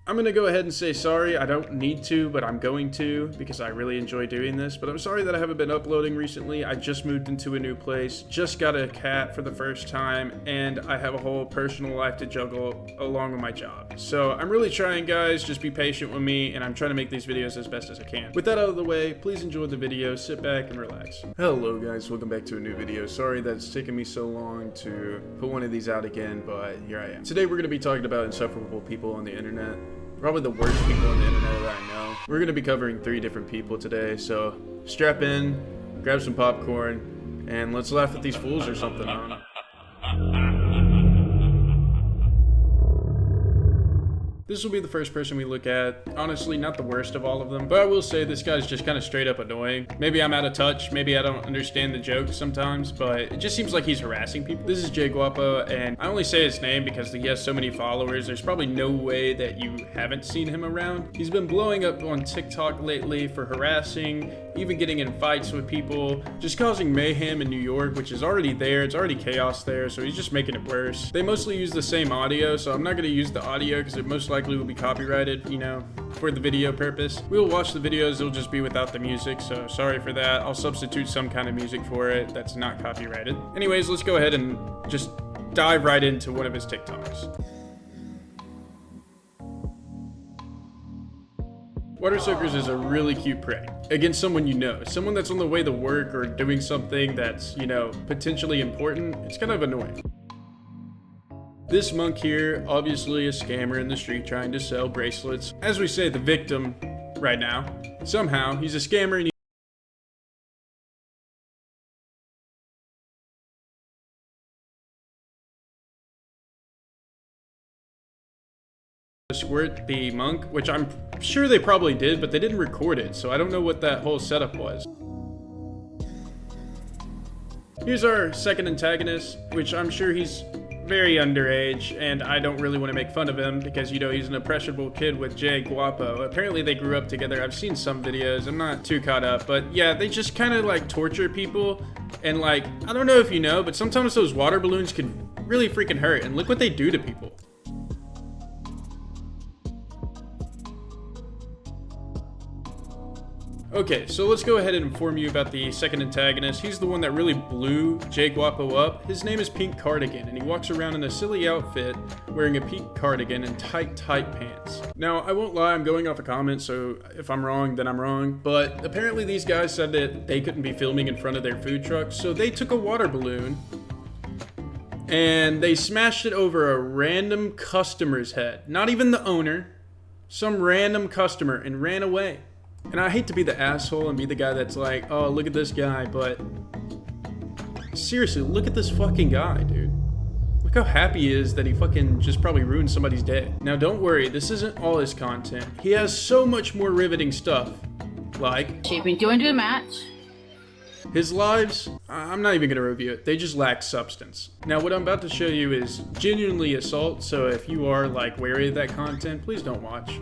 I'm gonna go ahead and say sorry. I don't need to, but I'm going to because I really enjoy doing this. But I'm sorry that I haven't been uploading recently. I just moved into a new place, just got a cat for the first time, and I have a whole personal life to juggle along with my job. So I'm really trying, guys. Just be patient with me, and I'm trying to make these videos as best as I can. With that out of the way, please enjoy the video, sit back, and relax. Hello, guys. Welcome back to a new video. Sorry that it's taken me so long to put one of these out again, but here I am. Today, we're going to be talking about insufferable people on the internet. Probably the worst people on the internet that I know. We're going to be covering 3 different people today, so strap in, grab some popcorn, and let's laugh at these fools or something. I don't know. This will be the first person we look at. Honestly, not the worst of all of them, but I will say this guy's just kind of straight up annoying. Maybe I'm out of touch, maybe I don't understand the jokes sometimes, but it just seems like he's harassing people. This is Jay Guapo, and I only say his name because he has so many followers. There's probably no way that you haven't seen him around. He's been blowing up on TikTok lately for harassing, even getting in fights with people, just causing mayhem in New York, which is already there. It's already chaos there, so he's just making it worse. They mostly use the same audio, so I'm not going to use the audio because it most likely will be copyrighted, you know, for the video purpose. We'll watch the videos, it'll just be without the music, so sorry for that. I'll substitute some kind of music for it that's not copyrighted. Anyways, let's go ahead and just dive right into one of his TikToks. Water Soakers is a really cute prank against someone you know, someone that's on the way to work or doing something that's, you know, potentially important. It's kind of annoying. This monk here, obviously a scammer in the street trying to sell bracelets. As we say, the victim right now. Somehow, he's a scammer and squirt the monk, which I'm sure they probably did, but they didn't record it, so I don't know what that whole setup was. Here's our second antagonist, which I'm sure he's very underage, and I don't really want to make fun of him because, you know, he's an impressionable kid with Jay Guapo. Apparently they grew up together. I've seen some videos. I'm not too caught up, but yeah, they just kind of like torture people, and like, I don't know if you know, but sometimes those water balloons can really freaking hurt, and look what they do to people. Okay, so let's go ahead and inform you about the second antagonist. He's the one that really blew Jay Guapo up. His name is Pink Cardigan, and he walks around in a silly outfit wearing a pink cardigan and tight pants. Now, I won't lie, I'm going off a comment, so if I'm wrong, then I'm wrong. But apparently these guys said that they couldn't be filming in front of their food truck, so they took a water balloon and they smashed it over a random customer's head. Not even the owner, some random customer, and ran away. And I hate to be the asshole and be the guy that's like, oh, look at this guy, but seriously, look at this fucking guy, dude. Look how happy he is that he fucking just probably ruined somebody's day. Now, don't worry, this isn't all his content. He has so much more riveting stuff, like Shaping to a match. his lives. I'm not even gonna review it. They just lack substance. Now, what I'm about to show you is genuinely assault, so if you are like wary of that content, please don't watch.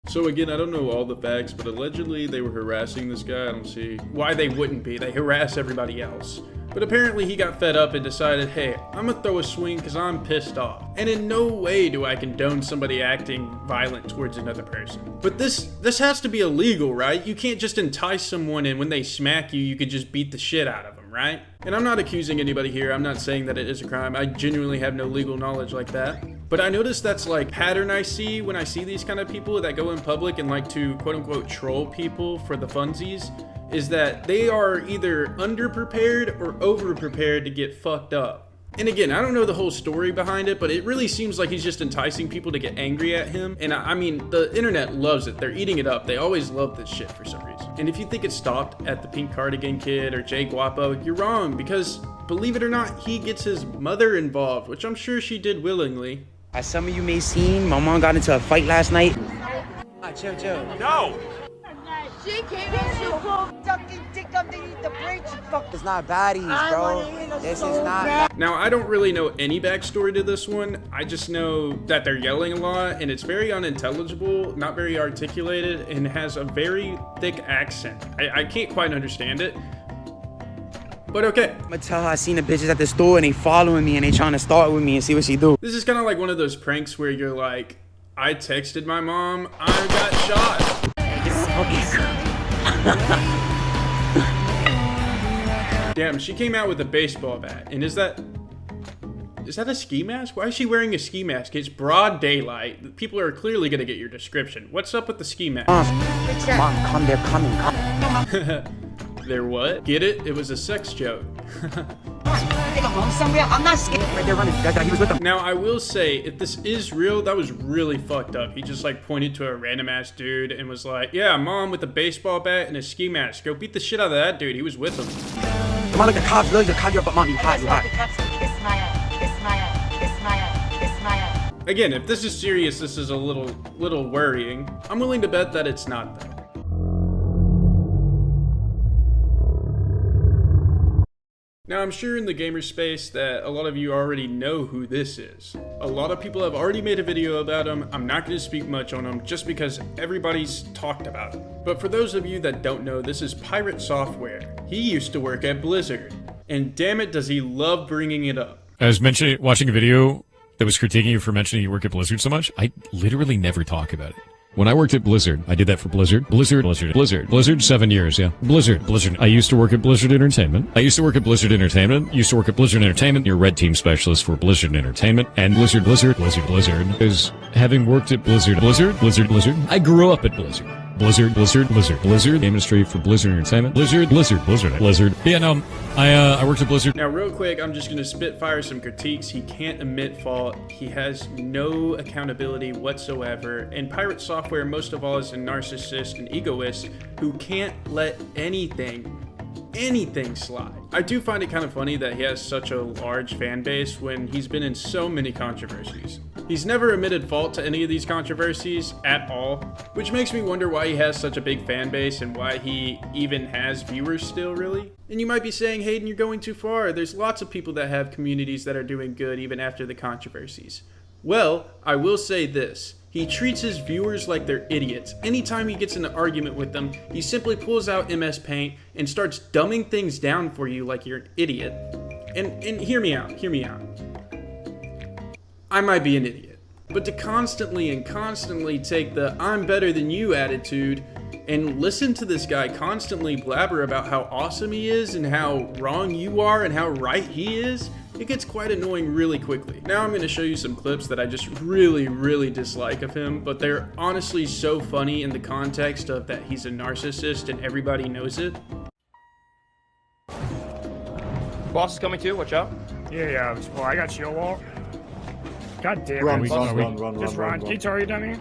So again, I don't know all the facts, but allegedly they were harassing this guy. I don't see why they wouldn't be. They harass everybody else. But apparently he got fed up and decided, hey, I'm gonna throw a swing because I'm pissed off. And in no way do I condone somebody acting violent towards another person. But this has to be illegal, right? You can't just entice someone and when they smack you, you could just beat the shit out of them, right? And I'm not accusing anybody here. I'm not saying that it is a crime. I genuinely have no legal knowledge like that. But I notice that's like pattern I see when I see these kind of people that go in public and like to quote unquote troll people for the funsies, is that they are either underprepared or over-prepared to get fucked up. And again, I don't know the whole story behind it, but it really seems like he's just enticing people to get angry at him. And I mean, the internet loves it. They're eating it up. They always love this shit for some reason. And if you think it stopped at the Pink Cardigan kid or Jay Guapo, you're wrong, because believe it or not, he gets his mother involved, which I'm sure she did willingly. As some of you may seen, my mom got into a fight last night. Chill. No! She came in, she pulled ducking dick underneath the bridge. It's not baddies, bro. This is not. Now, I don't really know any backstory to this one. I just know that they're yelling a lot, and it's very unintelligible, not very articulated, and has a very thick accent. I can't quite understand it. But okay. I'ma tell her I seen the bitches at the store and they following me and they trying to start with me and see what she do. This is kind of like one of those pranks where you're like, I texted my mom, I got shot. Damn, she came out with a baseball bat. And is that a ski mask? Why is she wearing a ski mask? It's broad daylight. People are clearly gonna get your description. What's up with the ski mask? Mom, come, they're coming. Come. They're what? Get it? It was a sex joke. I'm not scared. Right there running. That guy, he was with them. Now, I will say, if this is real, that was really fucked up. He just, like, pointed to a random-ass dude and was like, yeah, mom with a baseball bat and a ski mask. Go beat the shit out of that dude. He was with him. Come on, look, the cops, look, the cops, but mom, you hot, you hot. Kiss my ass, kiss my ass, kiss my ass, kiss my ass. Again, if this is serious, this is a little worrying. I'm willing to bet that it's not, though. Now, I'm sure in the gamer space that a lot of you already know who this is. A lot of people have already made a video about him. I'm not going to speak much on him just because everybody's talked about him. But for those of you that don't know, this is Pirate Software. He used to work at Blizzard. And damn it, does he love bringing it up. I was watching a video that was critiquing you for mentioning you work at Blizzard so much. I literally never talk about it. When I worked at Blizzard, I did that for Blizzard. Blizzard, 7 years, yeah. Blizzard. I used to work at Blizzard Entertainment. Used to work at Blizzard Entertainment. You're red team specialist for Blizzard Entertainment. And Blizzard is having worked at Blizzard. I grew up at Blizzard. Blizzard, game industry for Blizzard Entertainment. Blizzard. Yeah, no, I worked at Blizzard. Now, real quick, I'm just gonna spitfire some critiques. He can't admit fault. He has no accountability whatsoever. And Pirate Software, most of all, is a narcissist and egoist who can't let anything slide. I do find it kind of funny that he has such a large fan base when he's been in so many controversies. He's never admitted fault to any of these controversies at all, which makes me wonder why he has such a big fan base and why he even has viewers still, really. And you might be saying, Hayden, you're going too far. There's lots of people that have communities that are doing good even after the controversies. Well, I will say this. He treats his viewers like they're idiots. Anytime he gets in an argument with them, he simply pulls out MS Paint and starts dumbing things down for you like you're an idiot. And hear me out. I might be an idiot. But to constantly take the I'm better than you attitude and listen to this guy constantly blabber about how awesome he is and how wrong you are and how right he is, it gets quite annoying really quickly. Now I'm going to show you some clips that I just really dislike of him, but they're honestly so funny in the context of that he's a narcissist and everybody knows it. Boss is coming too, watch out. Yeah. Well, I got shield wall. God damn Run, it. Just run. Can you target dummy?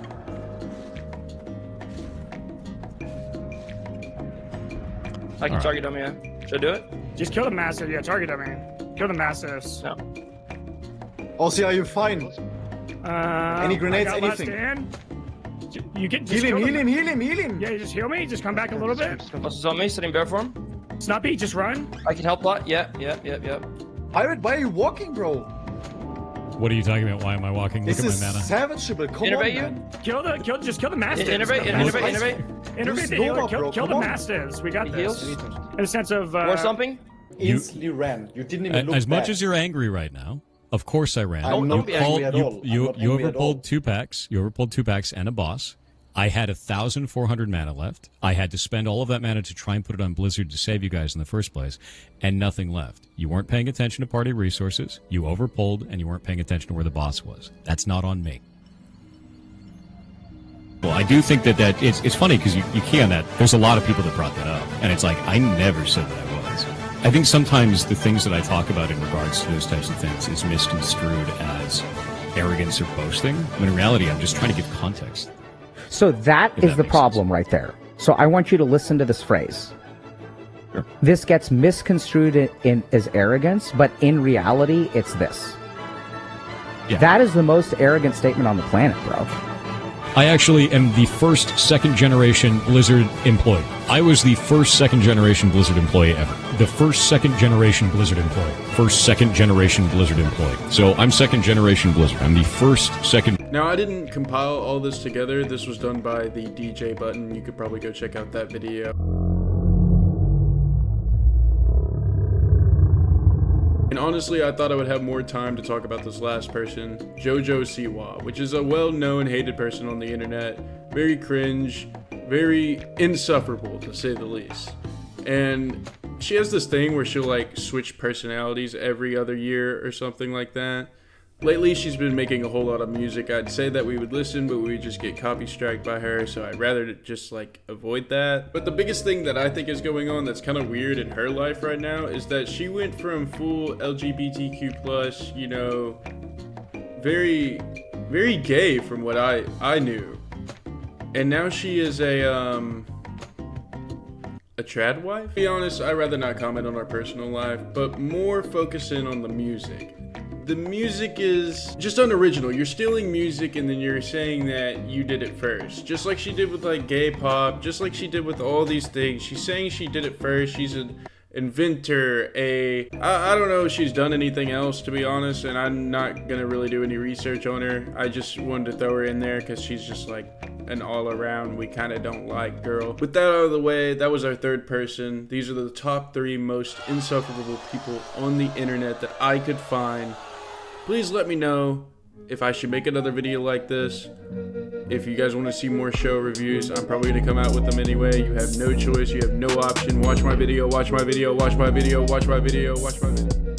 I can target him, yeah. Should I do it? Just kill the massive. Yeah, target dummy. Kill the massives. No. Aussie, are you fine? Any grenades, I got anything? Last stand. You get just Heal kill him. Yeah, you just heal me. Just come back a little bit. Boss is on me, sitting bear form. Snuppy, just run. I can help lot. Yeah. Pirate, why are you walking, bro? What are you talking about? Why am I walking? Look This at is my mana. savageable. Come Innervate on, you? man. Just kill the mastiffs. Innervate. Innervate the healer. Kill the Come on. mastiffs. We got He this. heals. In the sense of War something? Instantly ran. You didn't even look As much back. as you're angry right now, of course I ran. I'm not be angry at all. I'm You not angry at all. overpulled 2 packs. You overpulled 2 packs and a boss. I had 1,400 mana left. I had to spend all of that mana to try and put it on Blizzard to save you guys in the first place, and nothing left. You weren't paying attention to party resources, you overpulled, and you weren't paying attention to where the boss was. That's not on me. Well, I do think that it's funny because you key on that. There's a lot of people that brought that up, and it's like, I never said that I was. I think sometimes the things that I talk about in regards to those types of things is misconstrued as arrogance or boasting, when in reality I'm just trying to give context. So that If is that the makes problem right there. So I want you to listen to this phrase. Sure. This gets misconstrued as arrogance, but in reality, it's this. Yeah. That is the most arrogant statement on the planet, bro. I actually am the first second-generation Blizzard employee. I was the first second-generation Blizzard employee ever. The first second-generation Blizzard employee. First second-generation Blizzard employee. So I'm second-generation Blizzard. I'm the first second... Now, I didn't compile all this together. This was done by the DJ Button. You could probably go check out that video. And honestly, I thought I would have more time to talk about this last person, JoJo Siwa, which is a well-known hated person on the internet, very cringe, very insufferable to say the least. And she has this thing where she'll like switch personalities every other year or something like that. Lately, she's been making a whole lot of music. I'd say that we would listen, but we would just get copy striked by her, so I'd rather just like avoid that. But the biggest thing that I think is going on that's kind of weird in her life right now is that she went from full LGBTQ+, you know, very, very gay from what I knew. And now she is a trad wife? To be honest, I'd rather not comment on our personal life, but more focus in on the music. The music is just unoriginal. You're stealing music and then you're saying that you did it first. Just like she did with like gay pop, just like she did with all these things. She's saying she did it first. She's an inventor, I don't know if she's done anything else, to be honest, and I'm not gonna really do any research on her. I just wanted to throw her in there because she's just like an all-around we kind of don't like girl. With that out of the way, that was our third person. These are the top 3 most insufferable people on the internet that I could find. Please let me know if I should make another video like this. If you guys want to see more show reviews, I'm probably going to come out with them anyway. You have no choice. You have no option. Watch my video, watch my video, watch my video, watch my video, watch my video.